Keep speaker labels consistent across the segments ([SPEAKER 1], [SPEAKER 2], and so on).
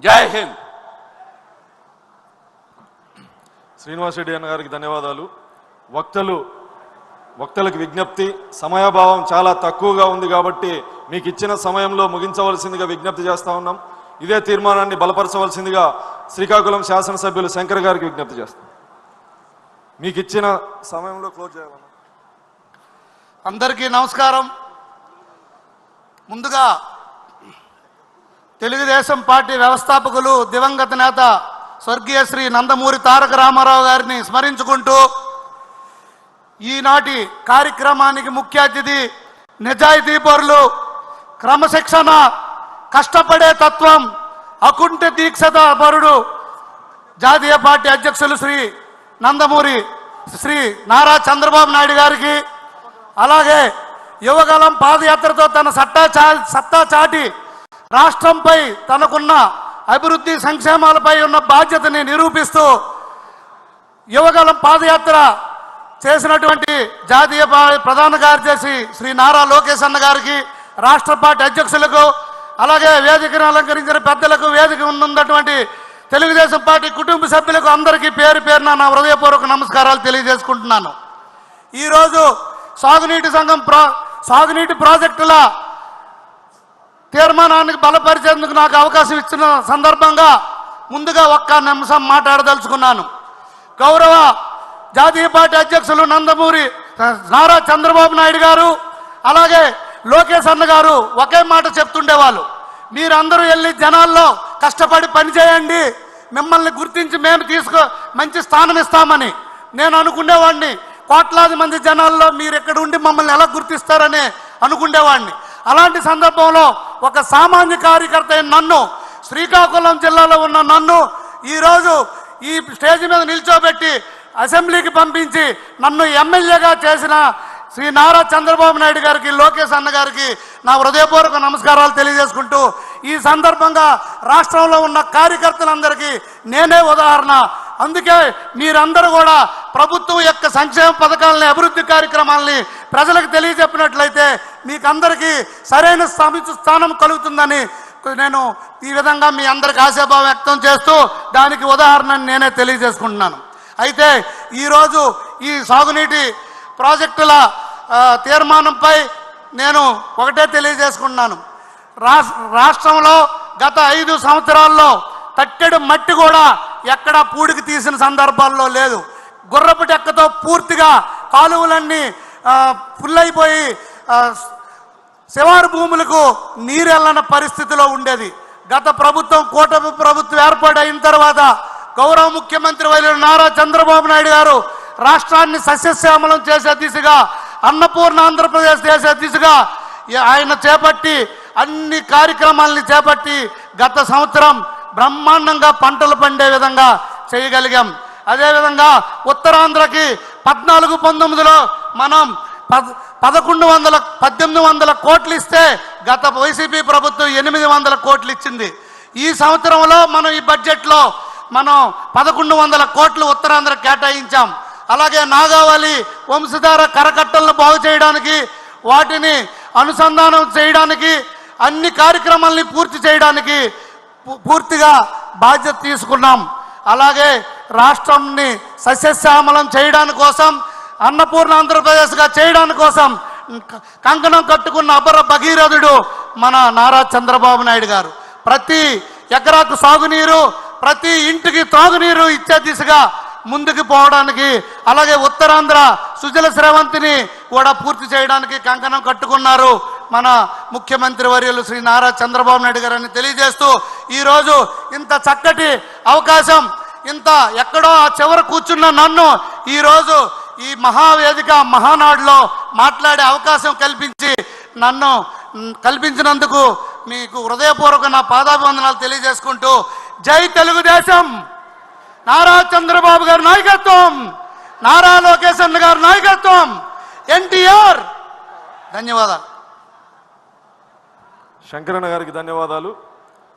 [SPEAKER 1] జై హింద్.
[SPEAKER 2] శ్రీనివాస్ రెడ్డి అన్న గారికి ధన్యవాదాలు. వక్తలకు విజ్ఞప్తి, సమయాభావం చాలా తక్కువగా ఉంది కాబట్టి మీకు ఇచ్చిన సమయంలో ముగించవలసిందిగా విజ్ఞప్తి చేస్తా ఉన్నాం. ఇదే తీర్మానాన్ని బలపరచవలసిందిగా శ్రీకాకుళం శాసనసభ్యులు శంకర్ గారికి విజ్ఞప్తి చేస్తాం. మీకు ఇచ్చిన సమయంలో క్లోజ్ చేయాలన్నా.
[SPEAKER 3] అందరికీ నమస్కారం. ముందుగా తెలుగుదేశం పార్టీ వ్యవస్థాపకులు దివంగత నేత స్వర్గీయ శ్రీ నందమూరి తారక రామారావు గారిని స్మరించుకుంటూ ఈనాటి కార్యక్రమానికి ముఖ్య అతిథి నిజాయితీపరులు, క్రమశిక్షణ, కష్టపడే తత్వం, అకుంఠ దీక్షత పరుడు జాతీయ పార్టీ అధ్యక్షులు నందమూరి శ్రీ నారా చంద్రబాబు నాయుడు గారికి, అలాగే యువగలం పాదయాత్రతో తన సత్తా చాటి రాష్ట్రంపై తనకున్న అభివృద్ధి సంక్షేమాలపై ఉన్న బాధ్యతని నిరూపిస్తూ యువగలం పాదయాత్ర చేసినటువంటి జాతీయ ప్రధాన కార్యదర్శి శ్రీ నారా లోకేష్ అన్న గారికి, రాష్ట్ర పార్టీ అధ్యక్షులకు, అలాగే వేదికను అలంకరించిన పెద్దలకు, వేదిక ఉన్నటువంటి తెలుగుదేశం పార్టీ కుటుంబ సభ్యులకు అందరికీ పేరు పేరున నా హృదయపూర్వక నమస్కారాలు తెలియజేసుకుంటున్నాను. ఈరోజు సాగునీటి ప్రాజెక్టుల తీర్మానానికి బలపరిచేందుకు నాకు అవకాశం ఇచ్చిన సందర్భంగా ముందుగా ఒక్క నిమిషం మాట్లాడదలుచుకున్నాను. గౌరవ జాతీయ పార్టీ అధ్యక్షులు నందమూరి నారా చంద్రబాబు నాయుడు గారు, అలాగే లోకేష్ అన్న గారు ఒకే మాట చెప్తుండేవాళ్ళు, మీరందరూ వెళ్ళి జనాల్లో కష్టపడి పనిచేయండి, మిమ్మల్ని గుర్తించి మేము మంచి స్థానం ఇస్తామని. నేను అనుకునేవాడిని, కోట్లాది మంది జనాల్లో మీరు ఎక్కడ ఉండి మమ్మల్ని ఎలా గుర్తిస్తారని అనుకునేవాడిని. అలాంటి సందర్భంలో ఒక సామాన్య కార్యకర్త అయిన నన్ను, శ్రీకాకుళం జిల్లాలో ఉన్న నన్ను ఈరోజు ఈ స్టేజ్ మీద నిల్చోబెట్టి అసెంబ్లీకి పంపించి నన్ను ఎమ్మెల్యేగా చేసిన శ్రీ నారా చంద్రబాబు నాయుడు గారికి, లోకేష్ అన్న గారికి నా హృదయపూర్వక నమస్కారాలు తెలియజేసుకుంటూ, ఈ సందర్భంగా రాష్ట్రంలో ఉన్న కార్యకర్తలందరికీ నేనే ఉదాహరణ. అందుకే మీరందరూ కూడా ప్రభుత్వం యొక్క సంక్షేమ పథకాలని, అభివృద్ధి కార్యక్రమాలని ప్రజలకు తెలియజెప్పినట్లయితే మీకందరికీ సరైన స్థానం కలుగుతుందని నేను ఈ విధంగా మీ అందరికి ఆశాభావం వ్యక్తం చేస్తూ దానికి ఉదాహరణని నేనే తెలియజేసుకుంటున్నాను. అయితే ఈరోజు ఈ సాగునీటి ప్రాజెక్టుల తీర్మానంపై నేను ఒకటే తెలియజేసుకుంటున్నాను. రాష్ట్రంలో గత 5 సంవత్సరాల్లో తట్టెడు మట్టి కూడా ఎక్కడా పూడికి తీసిన సందర్భాల్లో లేదు. గుర్రపు డెక్కతో పూర్తిగా కాలువలన్నీ ఫుల్ అయిపోయి శివారు భూములకు నీరెళ్ళని పరిస్థితిలో ఉండేది. గత ప్రభుత్వం, కూటమి ప్రభుత్వం ఏర్పాటైన తర్వాత గౌరవ ముఖ్యమంత్రి వర్యులు నారా చంద్రబాబు నాయుడు గారు రాష్ట్రాన్ని సస్యశ్యామలం చేసే దిశగా, అన్నపూర్ణ ఆంధ్రప్రదేశ్ చేసే దిశగా ఆయన చేపట్టి అన్ని కార్యక్రమాలని చేపట్టి గత సంవత్సరం బ్రహ్మాండంగా పంటలు పండే విధంగా చేయగలిగాం. అదేవిధంగా ఉత్తరాంధ్రకి 14-19లో మనం 1800 కోట్లు ఇస్తే గత వైసీపీ ప్రభుత్వం 800 కోట్లు ఇచ్చింది. ఈ సంవత్సరంలో మనం ఈ బడ్జెట్లో మనం 1100 కోట్లు ఉత్తరాంధ్ర కేటాయించాం. అలాగే నాగావళి వంశధార కరకట్టలను బాగు చేయడానికి, వాటిని అనుసంధానం చేయడానికి, అన్ని కార్యక్రమాలని పూర్తి చేయడానికి పూర్తిగా బాధ్యత తీసుకున్నాం. అలాగే రాష్ట్రాన్ని సస్యశ్యామలం చేయడానికి కోసం, అన్నపూర్ణ ఆంధ్రప్రదేశ్గా చేయడానికి కోసం కంకణం కట్టుకున్న అపర భగీరథుడు మన నారా చంద్రబాబు నాయుడు గారు. ప్రతి ఎకరాకు సాగునీరు, ప్రతి ఇంటికి త్రాగునీరు ఇచ్చే దిశగా ముందుకు పోవడానికి, అలాగే ఉత్తరాంధ్ర సుజల స్రవంతిని కూడా పూర్తి చేయడానికి కంకణం కట్టుకున్నారు మన ముఖ్యమంత్రి వర్యులు శ్రీ నారా చంద్రబాబు నాయుడు గారని తెలియజేస్తూ, ఈరోజు ఇంత చక్కటి అవకాశం, ఇంత ఎక్కడో ఆ చివర కూర్చున్న నన్ను ఈరోజు ఈ మహావేదిక మహానాడులో మాట్లాడే అవకాశం కల్పించినందుకు మీకు హృదయపూర్వక నా పాదాభివందనాలు తెలియజేసుకుంటూ, జై తెలుగుదేశం, నారా చంద్రబాబు గారి నాయకత్వం, నారా లోకేష్ అన్న గారి నాయకత్వం, ఎన్టీఆర్. ధన్యవాదాలు.
[SPEAKER 2] శంకరన్న గారికి ధన్యవాదాలు.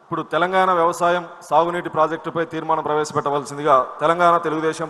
[SPEAKER 2] ఇప్పుడు తెలంగాణ వ్యవసాయం సాగునీటి ప్రాజెక్టుపై తీర్మానం ప్రవేశపెట్టవలసిందిగా తెలంగాణ తెలుగుదేశం